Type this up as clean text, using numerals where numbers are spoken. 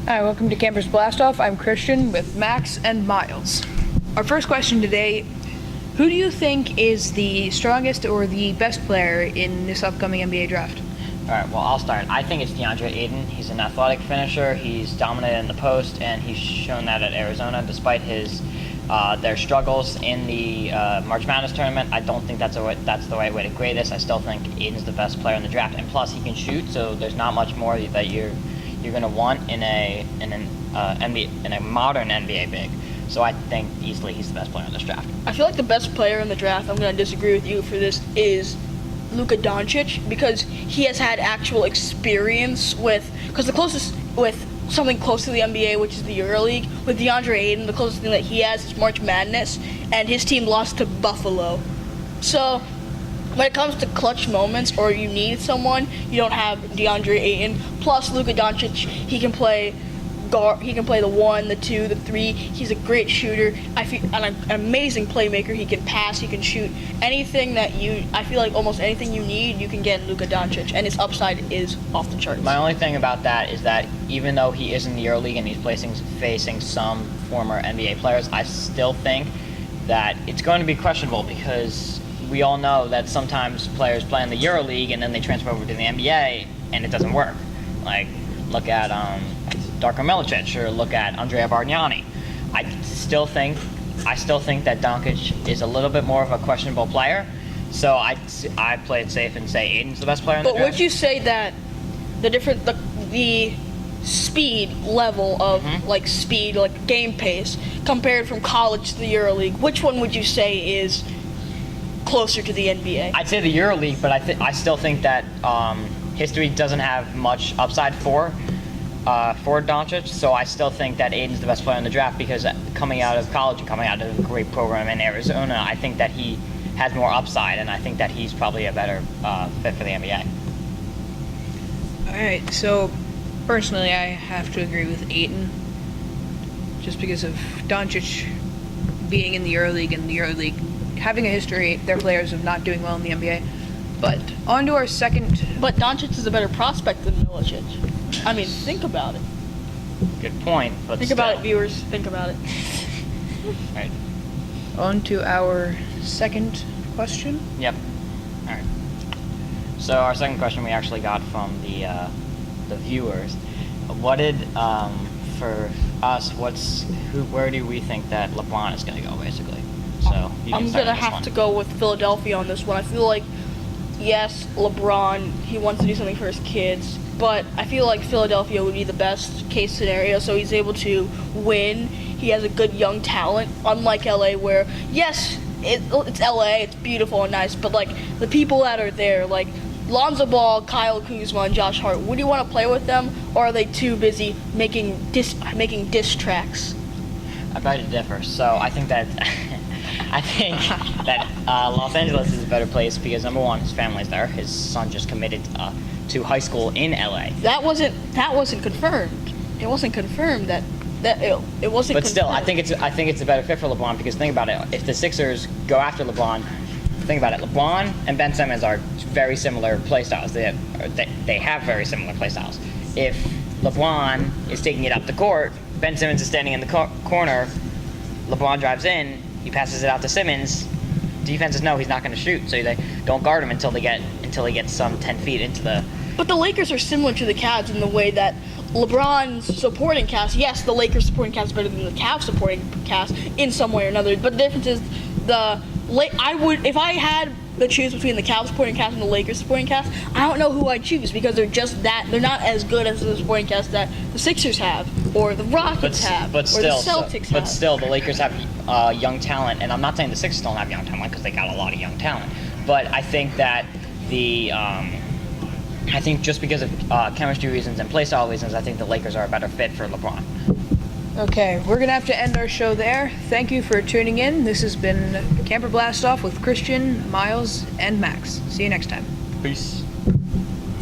Hi, welcome to Campers Blast Off. I'm Christian with Max and Miles. Our first question today, who do you think is the strongest or the best player in this upcoming NBA draft? All right, well, I'll start. I think it's DeAndre Ayton. He's an athletic finisher. He's dominated in the post, and he's shown that at Arizona despite their struggles in the March Madness tournament. I don't think that's the right way to grade this. I still think Ayton's the best player in the draft, and plus he can shoot, so there's not much more that you're going to want in a modern NBA big. So I think easily he's the best player in this draft. I feel like the best player in the draft, I'm going to disagree with you for this, is Luka Doncic, because he has had actual experience because the closest with something close to the NBA, which is the EuroLeague, with DeAndre Ayton, the closest thing that he has is March Madness, and his team lost to Buffalo. So when it comes to clutch moments or you need someone, you don't have DeAndre Ayton. Plus Luka Doncic, he can play guard, he can play the 1, the 2, the 3. He's a great shooter. I feel an amazing playmaker. He can pass, he can shoot. I feel like almost anything you need, you can get in Luka Doncic, and his upside is off the charts. My only thing about that is that even though he is in the EuroLeague and he's facing some former NBA players, I still think that it's going to be questionable because we all know that sometimes players play in the EuroLeague and then they transfer over to the NBA and it doesn't work. Like, look at Darko Milicic or look at Andrea Bargnani. I still think that Doncic is a little bit more of a questionable player, so I play it safe and say Ayton's the best player in the draft. But would you say that the speed level of speed, like game pace, compared from college to the EuroLeague, which one would you say is closer to the NBA? I'd say the EuroLeague, but I still think that history doesn't have much upside for Doncic, so I still think that Ayton's the best player in the draft because coming out of college and coming out of a great program in Arizona, I think that he has more upside, and I think that he's probably a better fit for the NBA. All right, so personally, I have to agree with Ayton, just because of Doncic being in the EuroLeague and the EuroLeague having a history, their players of not doing well in the NBA. But on to our second. But Doncic is a better prospect than Milicic. I mean, think about it. Good point, but Think still. about it, viewers. Think about it. Right. On to our second question. Yep. All right. So our second question we actually got from the viewers. What did for us? Where do we think that LeBron is going to go, basically? So I'm gonna have to go with Philadelphia on this one. I feel like, yes, LeBron, he wants to do something for his kids, but I feel like Philadelphia would be the best case scenario, so he's able to win. He has a good young talent, unlike LA, where, yes, it's LA, it's beautiful and nice, but like the people that are there, like Lonzo Ball, Kyle Kuzma, and Josh Hart, would you want to play with them, or are they too busy making diss tracks? I beg to differ. So I think that Los Angeles is a better place because number one, his family's there. His son just committed to high school in LA. That wasn't confirmed. It wasn't confirmed that it wasn't. But still, confirmed. I think it's a better fit for LeBron because think about it. If the Sixers go after LeBron, think about it. LeBron and Ben Simmons are very similar play styles. They have very similar play styles. If LeBron is taking it up the court, Ben Simmons is standing in the corner. LeBron drives in. He passes it out to Simmons. Defenses know he's not going to shoot, so they don't guard him until he gets some 10 feet into the. But the Lakers are similar to the Cavs in the way that LeBron's supporting cast. Yes, the Lakers supporting cast is better than the Cavs supporting cast in some way or another. But the difference is if I had the choose between the Cavs supporting cast and the Lakers supporting cast, I don't know who I'd choose because they're not as good as the supporting cast that the Sixers have or the Rockets have or the Celtics have. But still, the Lakers have young talent, and I'm not saying the Sixers don't have young talent because they got a lot of young talent. But I think that I think just because of chemistry reasons and playstyle reasons, I think the Lakers are a better fit for LeBron. Okay, we're going to have to end our show there. Thank you for tuning in. This has been Camper Blast Off with Christian, Miles, and Max. See you next time. Peace.